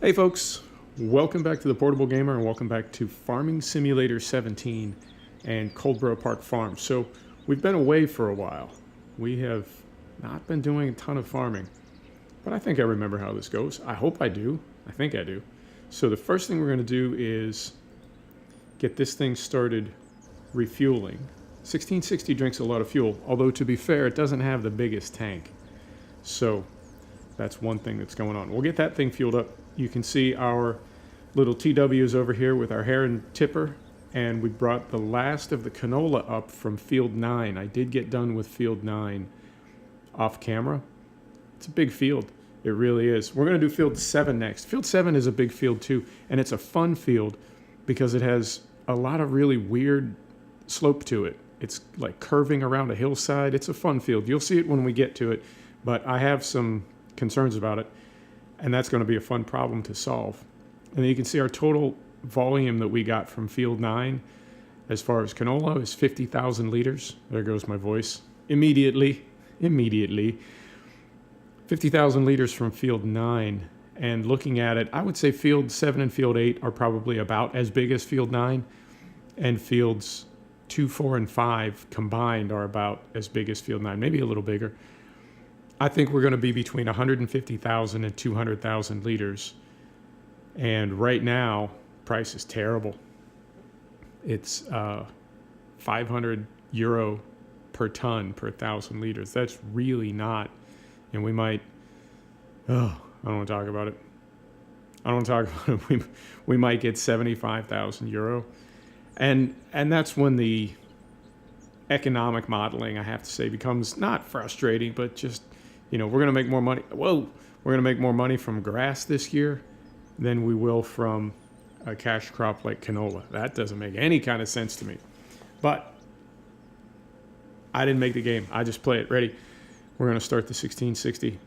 Hey folks, welcome back to the Portable Gamer and welcome back to Farming Simulator 17 and Coldborough Park Farm. So we've been away for a while. We have not been doing a ton of farming, but I think I remember how this goes. I hope I do. I think I do. So the first thing we're going to do is get this thing started refueling. 1660 drinks a lot of fuel, although to be fair, it doesn't have the biggest tank. So that's one thing that's going on. We'll get that thing fueled up. You can see our little TWs over here with our Heron tipper, and we brought the last of the canola up from field 9. I did get done with field 9 off camera. It's a big field. It really is. We're going to do field 7 next. Field 7 is a big field too, and it's a fun field because it has a lot of really weird slope to it. It's like curving around a hillside. It's a fun field. You'll see it when we get to it, but I have some concerns about it. And that's going to be a fun problem to solve. And then you can see our total volume that we got from field 9 as far as canola is 50,000 liters. There goes my voice. Immediately. 50,000 liters from field 9. And looking at it, I would say field 7 and field 8 are probably about as big as field 9. And fields 2, 4, and 5 combined are about as big as field 9, maybe a little bigger. I think we're going to be between 150,000 and 200,000 liters. And right now, price is terrible. It's 500 euro per ton per 1,000 liters. That's really not. And we might, I don't want to talk about it. We might get 75,000 euro. And that's when the economic modeling, I have to say, becomes not frustrating, but just, we're going to make more money. We're going to make more money from grass this year than we will from a cash crop like canola. That doesn't make any kind of sense to me. But I didn't make the game. I just play it. Ready? We're going to start the 1660.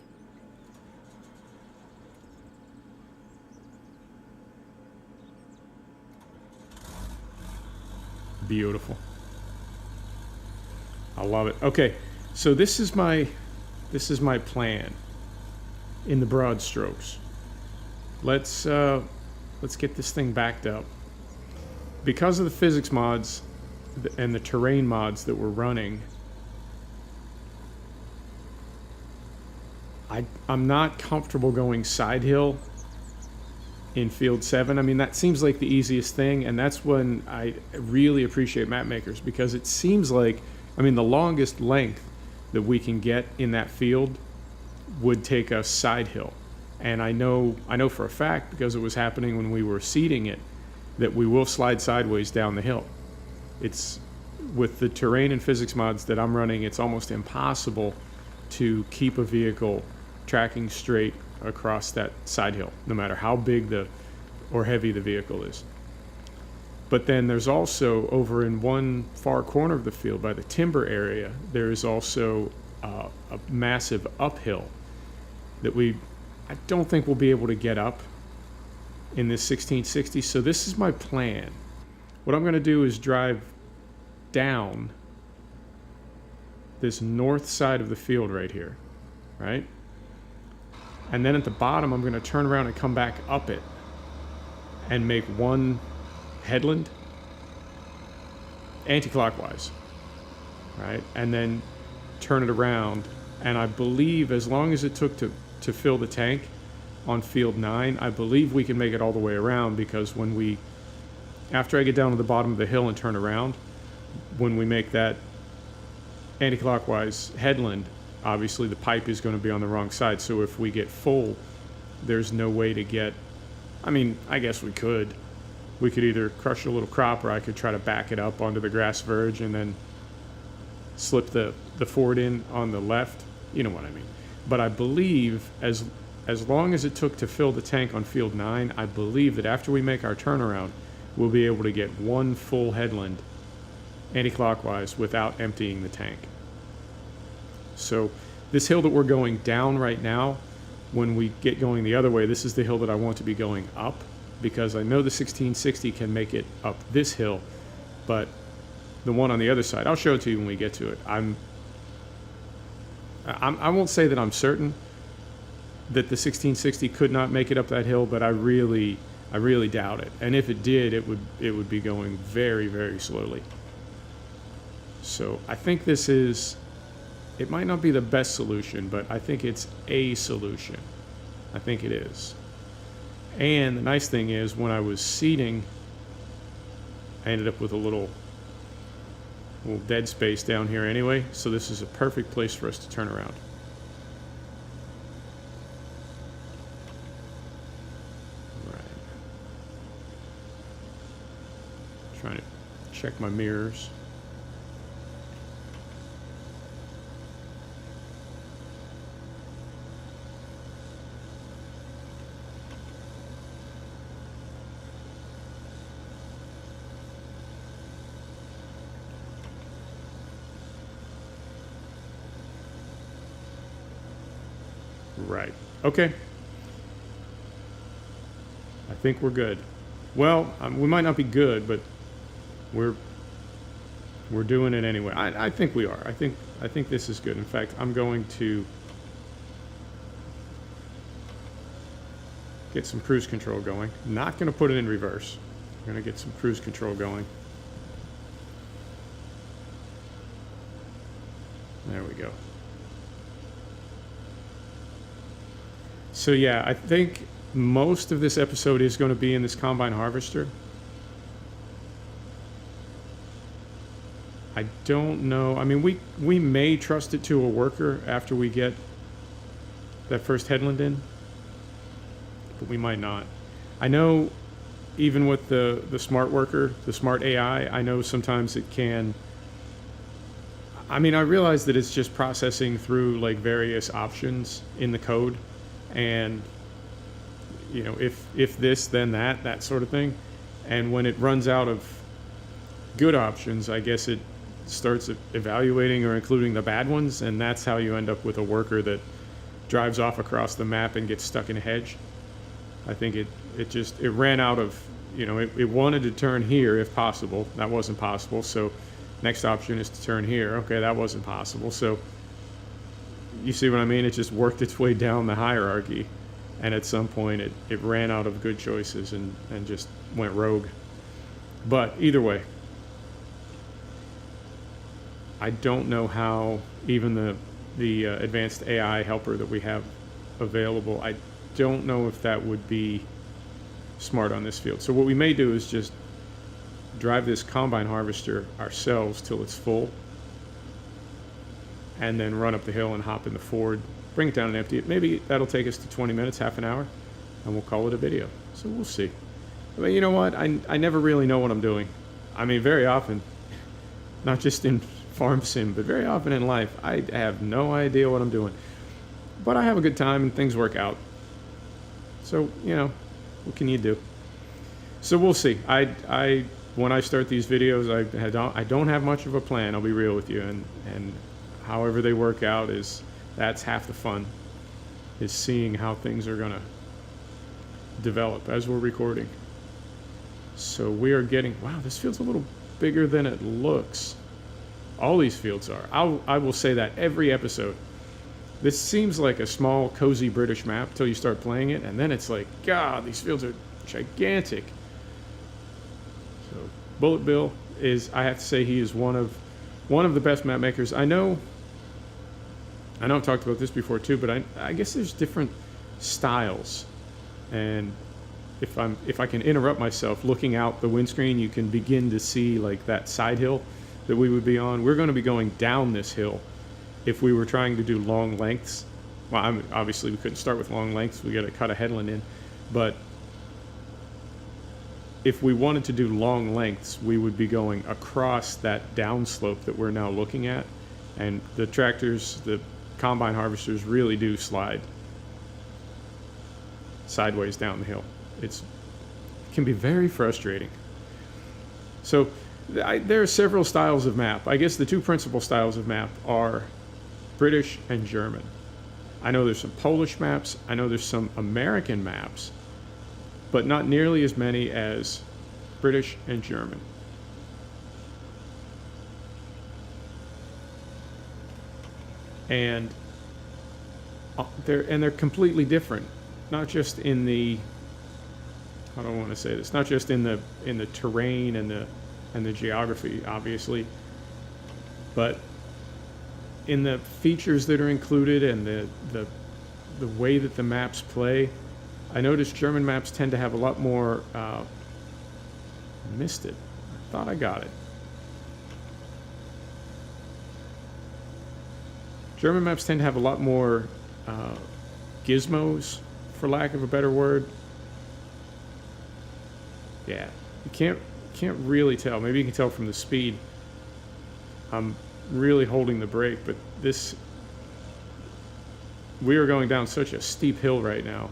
Beautiful. I love it. Okay, so this is my plan in the broad strokes. Let's get this thing backed up. Because of the physics mods and the terrain mods that we're running, I'm not comfortable going side hill in field 7. I mean, that seems like the easiest thing, and that's when I really appreciate map makers, because it seems like, the longest length that we can get in that field would take us side hill. And I know for a fact, because it was happening when we were seeding it, that we will slide sideways down the hill. It's with the terrain and physics mods that I'm running, it's almost impossible to keep a vehicle tracking straight across that side hill, no matter how big or heavy the vehicle is. But then there's also, over in one far corner of the field by the timber area, there is also a massive uphill that I don't think we'll be able to get up in this 1660. So this is my plan. What I'm going to do is drive down this north side of the field right here, right? And then at the bottom, I'm going to turn around and come back up it and make one headland anti-clockwise, right? And then turn it around. And I believe as long as it took to fill the tank on field 9, I believe we can make it all the way around, because after I get down to the bottom of the hill and turn around, when we make that anti-clockwise headland, obviously the pipe is going to be on the wrong side. So if we get full, there's no way to get, I guess we could either crush a little crop, or I could try to back it up onto the grass verge and then slip the ford in on the left. You know what I mean. But I believe as long as it took to fill the tank on field 9, I believe that after we make our turnaround, we'll be able to get one full headland anti-clockwise without emptying the tank. So this hill that we're going down right now, when we get going the other way, this is the hill that I want to be going up, because I know the 1660 can make it up this hill, but the one on the other side, I'll show it to you when we get to it. I won't say that I'm certain, that the 1660 could not make it up that hill, but I really doubt it. And if it did, it would be going very, very slowly. So I think this is, it might not be the best solution, but I think it's a solution. I think it is. And the nice thing is, when I was seeding, I ended up with a little dead space down here anyway, so this is a perfect place for us to turn around. Right. Trying to check my mirrors. Right. Okay. I think we're good. Well, we might not be good, but we're doing it anyway. I think we are. I think this is good. In fact, I'm going to get some cruise control going. Not going to put it in reverse. I'm going to get some cruise control going. There we go. So yeah, I think most of this episode is going to be in this combine harvester. I don't know. I mean, we may trust it to a worker after we get that first headland in, but we might not. I know even with the smart worker, the smart AI, I know sometimes it can. I mean, I realize that it's just processing through like various options in the code. And, you know, if this, then that sort of thing. And when it runs out of good options, I guess it starts evaluating or including the bad ones. And that's how you end up with a worker that drives off across the map and gets stuck in a hedge. I think it ran out of, you know, it wanted to turn here if possible. That wasn't possible. So next option is to turn here. Okay, that wasn't possible. So you see what I mean? It just worked its way down the hierarchy, and at some point it ran out of good choices and just went rogue. But either way, I don't know how even the advanced AI helper that we have available, I don't know if that would be smart on this field. So what we may do is just drive this combine harvester ourselves till it's full, and then run up the hill and hop in the Ford, bring it down and empty it. Maybe that'll take us to 20 minutes, half an hour, and we'll call it a video. So we'll see. But you know what? I never really know what I'm doing. I mean, very often, not just in farm sim, but very often in life, I have no idea what I'm doing. But I have a good time and things work out. So, you know, what can you do? So we'll see. When I start these videos, I don't have much of a plan, I'll be real with you, and however they work out that's half the fun, is seeing how things are gonna develop as we're recording. So we are getting, wow, this field's a little bigger than it looks. All these fields are. I will say that every episode. This seems like a small, cozy British map till you start playing it, and then it's like, God, these fields are gigantic. So Bullet Bill is, I have to say, he is one of the best map makers. I know I've talked about this before too, but I guess there's different styles, and if I can interrupt myself, looking out the windscreen, you can begin to see like that side hill that we would be on. We're going to be going down this hill if we were trying to do long lengths. Well, obviously we couldn't start with long lengths. We got to cut a headland in, but if we wanted to do long lengths, we would be going across that downslope that we're now looking at, and the tractors, the combine harvesters really do slide sideways down the hill. It can be very frustrating. So there are several styles of map. I guess the two principal styles of map are British and German. I know there's some Polish maps, I know there's some American maps, but not nearly as many as British and German. And they're completely different, not just in the, I don't want to say this, not just in the terrain and the geography, obviously, but in the features that are included and the way that the maps play. I noticed German maps tend to have a lot more. Missed it. I thought I got it. German maps tend to have a lot more gizmos, for lack of a better word. Yeah, you can't really tell. Maybe you can tell from the speed. I'm really holding the brake, but we are going down such a steep hill right now.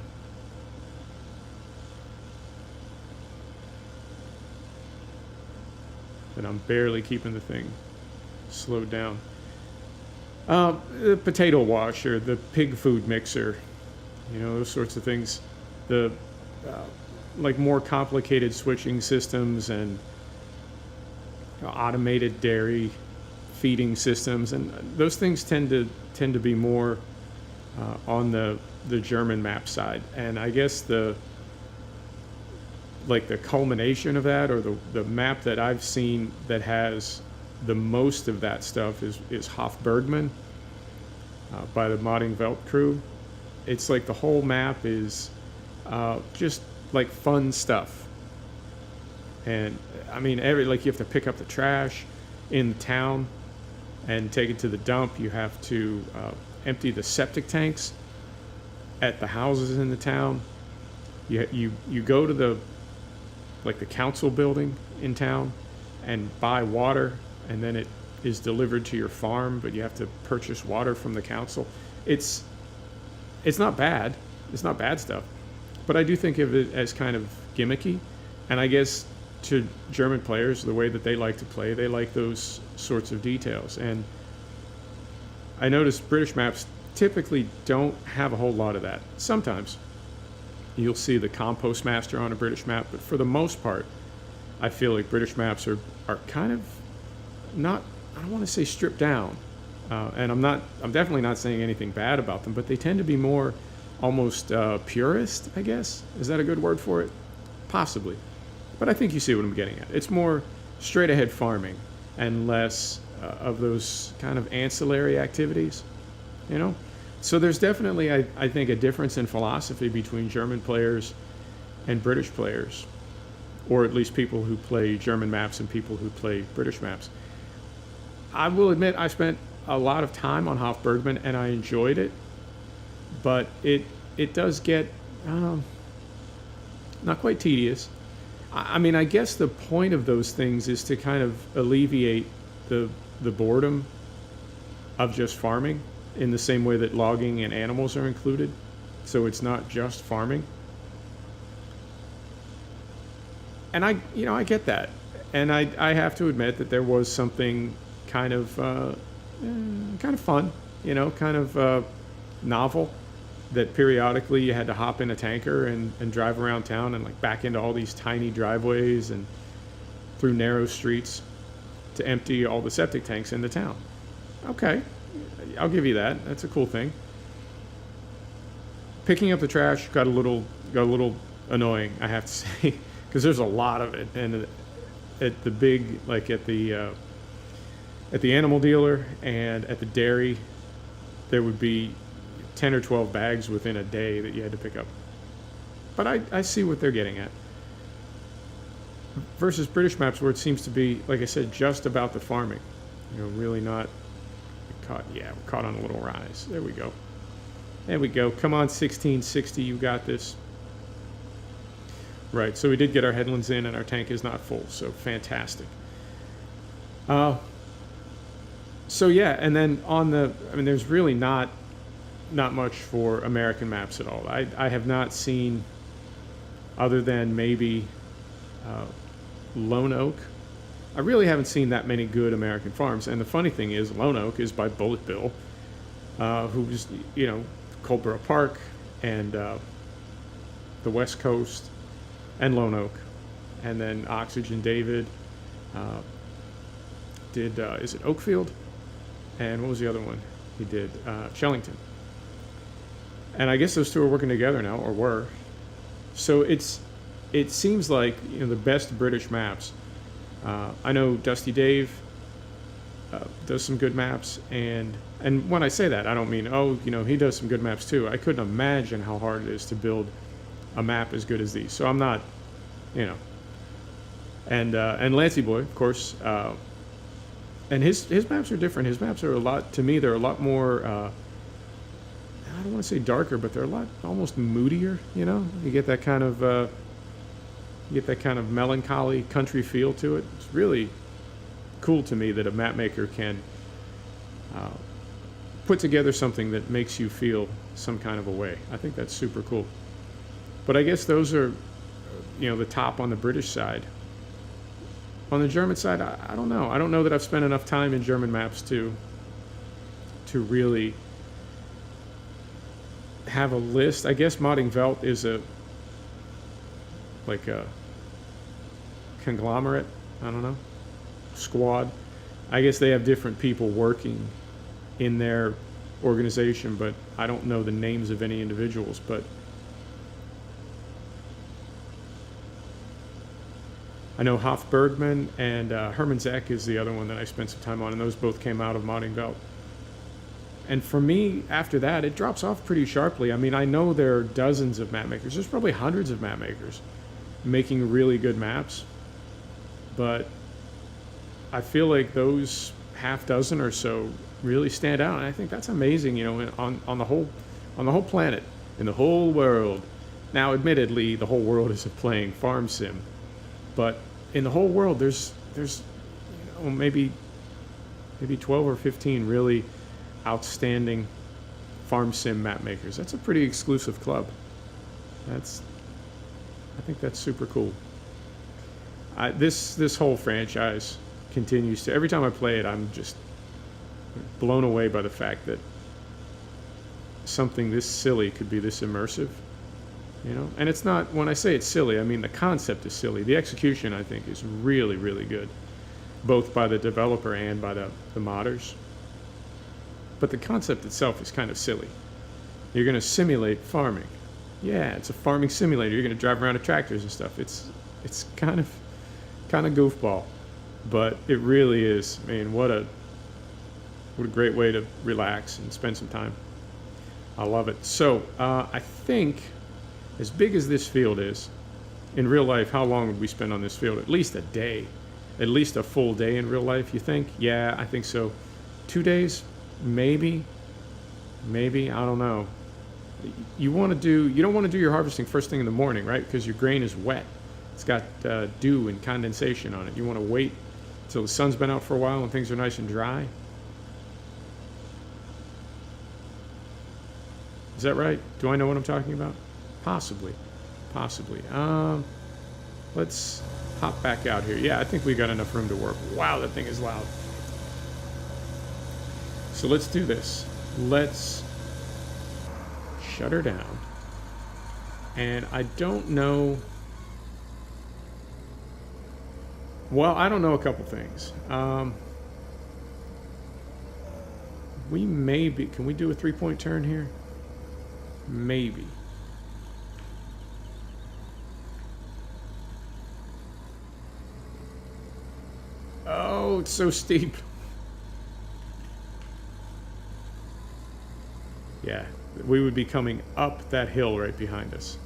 That I'm barely keeping the thing slowed down. The potato washer, the pig food mixer, those sorts of things. The like more complicated switching systems and automated dairy feeding systems, and those things tend to be more on the German map side. And I guess the culmination of that, or the map that I've seen that has the most of that stuff is Hofbergman by the Modding Welt crew. It's like the whole map is just like fun stuff. And I mean, you have to pick up the trash in the town and take it to the dump. You have to empty the septic tanks at the houses in the town. You go to the council building in town and buy water, and then it is delivered to your farm, but you have to purchase water from the council. It's not bad. It's not bad stuff. But I do think of it as kind of gimmicky. And I guess to German players, the way that they like to play, they like those sorts of details. And I noticed British maps typically don't have a whole lot of that. Sometimes you'll see the compost master on a British map, but for the most part, I feel like British maps are kind of not, I don't want to say stripped down, and I'm definitely not saying anything bad about them, but they tend to be more almost purist, I guess. Is that a good word for it? Possibly. But I think you see what I'm getting at. It's more straight ahead farming and less of those kind of ancillary activities, So there's definitely, I think, a difference in philosophy between German players and British players, or at least people who play German maps and people who play British maps. I will admit I spent a lot of time on Hofbergman and I enjoyed it, but it does get not quite tedious. I mean, I guess the point of those things is to kind of alleviate the boredom of just farming, in the same way that logging and animals are included. So it's not just farming. And I get that. And I have to admit that there was something kind of fun, kind of novel, that periodically you had to hop in a tanker and drive around town and back into all these tiny driveways and through narrow streets to empty all the septic tanks in the town. Okay, I'll give you that. That's a cool thing. Picking up the trash got a little annoying, I have to say, because there's a lot of it. And at the big, at the animal dealer and at the dairy, there would be 10 or 12 bags within a day that you had to pick up. But I see what they're getting at. Versus British maps, where it seems to be, like I said, just about the farming. Really not caught. Yeah, we're caught on a little rise. There we go. There we go. Come on, 1660, you got this. Right, so we did get our headlands in and our tank is not full, so fantastic. So yeah, and then there's really not much for American maps at all. I have not seen, other than maybe Lone Oak. I really haven't seen that many good American farms. And the funny thing is, Lone Oak is by Bullet Bill, who's, Coldborough Park and the West Coast and Lone Oak. And then Oxygen David did, is it Oakfield? And what was the other one he did? Shellington. And I guess those two are working together now, or were. So it seems like, you know, the best British maps. I know Dusty Dave does some good maps, and when I say that, I don't mean, oh, you know, he does some good maps too. I couldn't imagine how hard it is to build a map as good as these. So I'm not, you know. And Lancey Boy, of course, and his maps are different. His maps are a lot, to me, they're a lot more, I don't want to say darker, but they're a lot almost moodier, you know? You get that kind of melancholy country feel to it. It's really cool to me that a map maker can put together something that makes you feel some kind of a way. I think that's super cool. But I guess those are, you know, the top on the British side. On the German side, I don't know. I don't know that I've spent enough time in German maps to really have a list. I guess Modding Welt is like a conglomerate, I don't know, squad. I guess they have different people working in their organization, but I don't know the names of any individuals. But I know Hoff Bergman and Herman Zeck is the other one that I spent some time on, and those both came out of Modding Welt. And for me, after that, it drops off pretty sharply. I mean, I know there are dozens of map makers. There's probably hundreds of map makers making really good maps. But I feel like those half dozen or so really stand out. And I think that's amazing, you know, on the whole planet, in the whole world. Now, admittedly, the whole world isn't playing farm sim. But in the whole world, there's you know, maybe 12 or 15 really outstanding farm sim map makers. That's a pretty exclusive club. I think that's super cool. This whole franchise continues to, every time I play it, I'm just blown away by the fact that something this silly could be this immersive. You know, and it's not, when I say it's silly, I mean the concept is silly. The execution, I think, is really, really good, both by the developer and by the modders. But the concept itself is kind of silly. You're going to simulate farming. Yeah, it's a farming simulator. You're going to drive around with tractors and stuff. It's kind of goofball, but it really is. I mean, what a great way to relax and spend some time. I love it. So I think, as big as this field is, in real life, how long would we spend on this field? At least a day. At least a full day in real life, you think? Yeah, I think so. 2 days? Maybe. I don't know. You don't want to do your harvesting first thing in the morning, right? Because your grain is wet. It's got dew and condensation on it. You want to wait till the sun's been out for a while and things are nice and dry. Is that right? Do I know what I'm talking about? Possibly. Let's hop back out here. Yeah, I think we got enough room to work. Wow, that thing is loud. So let's do this. Let's shut her down. And I don't know. Well, I don't know a couple things. We may be. Can we do a 3-point turn here? Maybe. Oh, it's so steep. Yeah, we would be coming up that hill right behind us.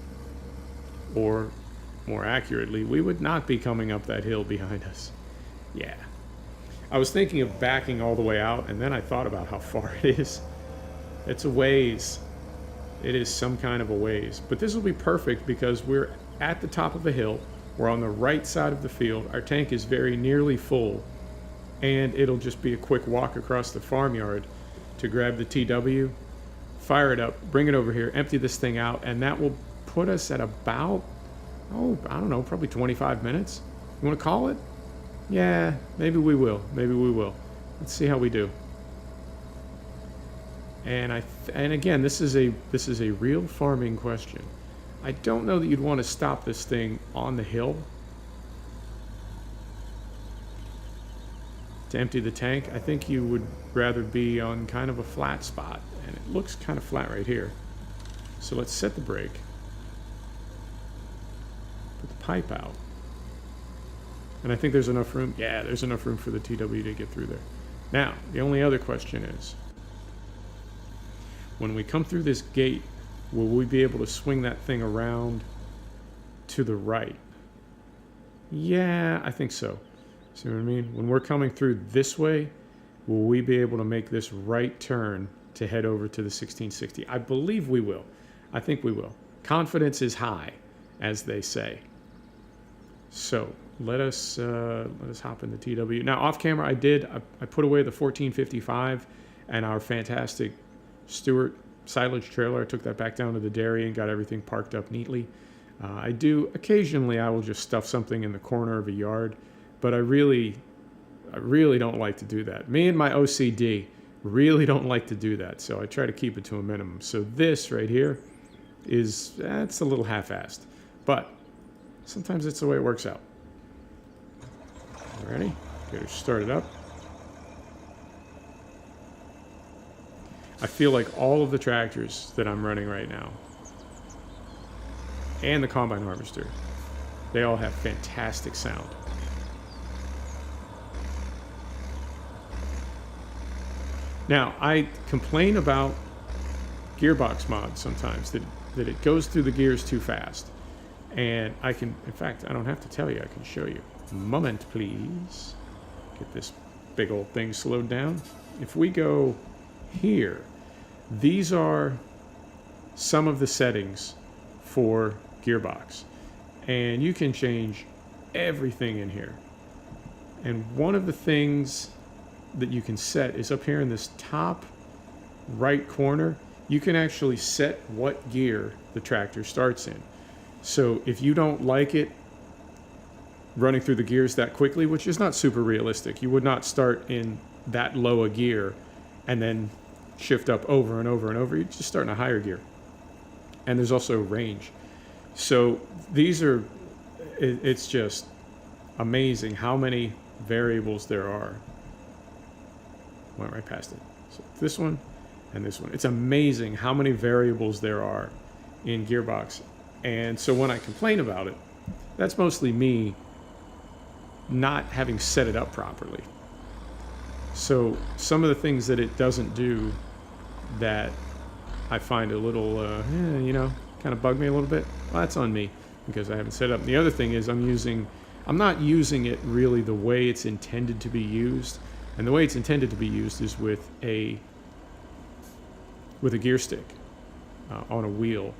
Or, more accurately, we would not be coming up that hill behind us. Yeah. I was thinking of backing all the way out, and then I thought about how far it is. It's a ways. It is some kind of a ways. But this will be perfect because we're at the top of a hill. We're on the right side of the field. Our tank is very nearly full. And it'll just be a quick walk across the farmyard to grab the TW, fire it up, bring it over here, empty this thing out, and that will put us at about, I don't know, probably 25 minutes. You want to call it? Yeah, maybe we will. Let's see how we do. And again, this is a real farming question. I don't know that you'd want to stop this thing on the hill to empty the tank. I think you would rather be on kind of a flat spot, and it looks kind of flat right here. So let's set the brake. Put the pipe out. And I think there's enough room. Yeah, there's enough room for the TW to get through there. Now, the only other question is, when we come through this gate, will we be able to swing that thing around to the right? Yeah, I think so. See what I mean? When we're coming through this way, will we be able to make this right turn to head over to the 1660? I believe we will. I think we will. Confidence is high, as they say. So let us hop into TW. Now, off camera, I put away the 1455 and our fantastic Stewart silage trailer. I took that back down to the dairy and got everything parked up neatly. Occasionally I will just stuff something in the corner of a yard, but I really don't like to do that. Me and my OCD really don't like to do that, so I try to keep it to a minimum. So this right here it's a little half-assed, but sometimes it's the way it works out. Ready? Get her started up. I feel like all of the tractors that I'm running right now, and the combine harvester, they all have fantastic sound. Now, I complain about gearbox mods sometimes, that it goes through the gears too fast. And I can, in fact, I don't have to tell you, I can show you. Moment, please. Get this big old thing slowed down. If we go here, these are some of the settings for gearbox. And you can change everything in here. And one of the things that you can set is up here in this top right corner. You can actually set what gear the tractor starts in. So if you don't like it running through the gears that quickly, which is not super realistic, you would not start in that low a gear and then shift up over and over and over. You just start in a higher gear. And there's also range. So these are, it's just amazing how many variables there are. Went right past it. So this one and this one. It's amazing how many variables there are in gearbox. And so when I complain about it, that's mostly me not having set it up properly. So some of the things that it doesn't do that I find a little, kind of bug me a little bit, well, that's on me because I haven't set it up. And the other thing is I'm not using it really the way it's intended to be used. And the way it's intended to be used is with a gear stick on a wheel.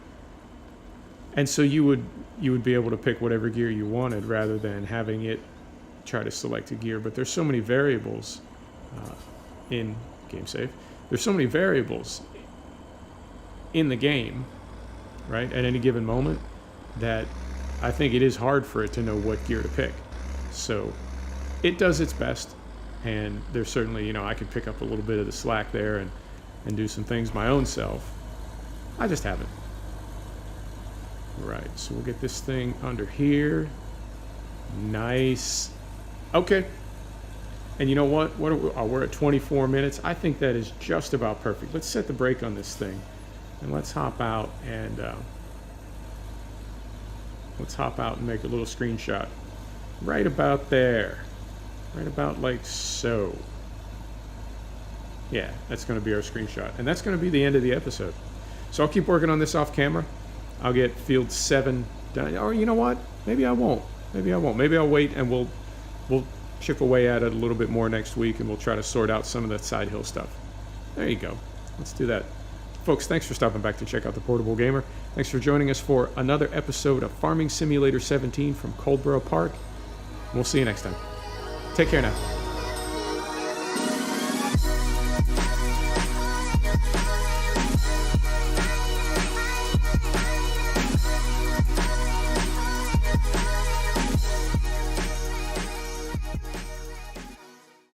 And so you would be able to pick whatever gear you wanted rather than having it try to select a gear. But there's so many variables in GameSafe. There's so many variables in the game, right, at any given moment, that I think it is hard for it to know what gear to pick. So it does its best. And there's certainly, I could pick up a little bit of the slack there and do some things my own self. I just haven't. Right, so we'll get this thing under here. Nice. Okay. And you know what? We're at 24 minutes. I think that is just about perfect. Let's set the brake on this thing. And let's hop out and make a little screenshot. Right about there. Right about like so. Yeah, that's going to be our screenshot. And that's going to be the end of the episode. So I'll keep working on this off camera. I'll get field 7 done. Or you know what? Maybe I won't. Maybe I'll wait and we'll chip away at it a little bit more next week and we'll try to sort out some of that side hill stuff. There you go. Let's do that. Folks, thanks for stopping back to check out the Portable Gamer. Thanks for joining us for another episode of Farming Simulator 17 from Coldborough Park. We'll see you next time. Take care now.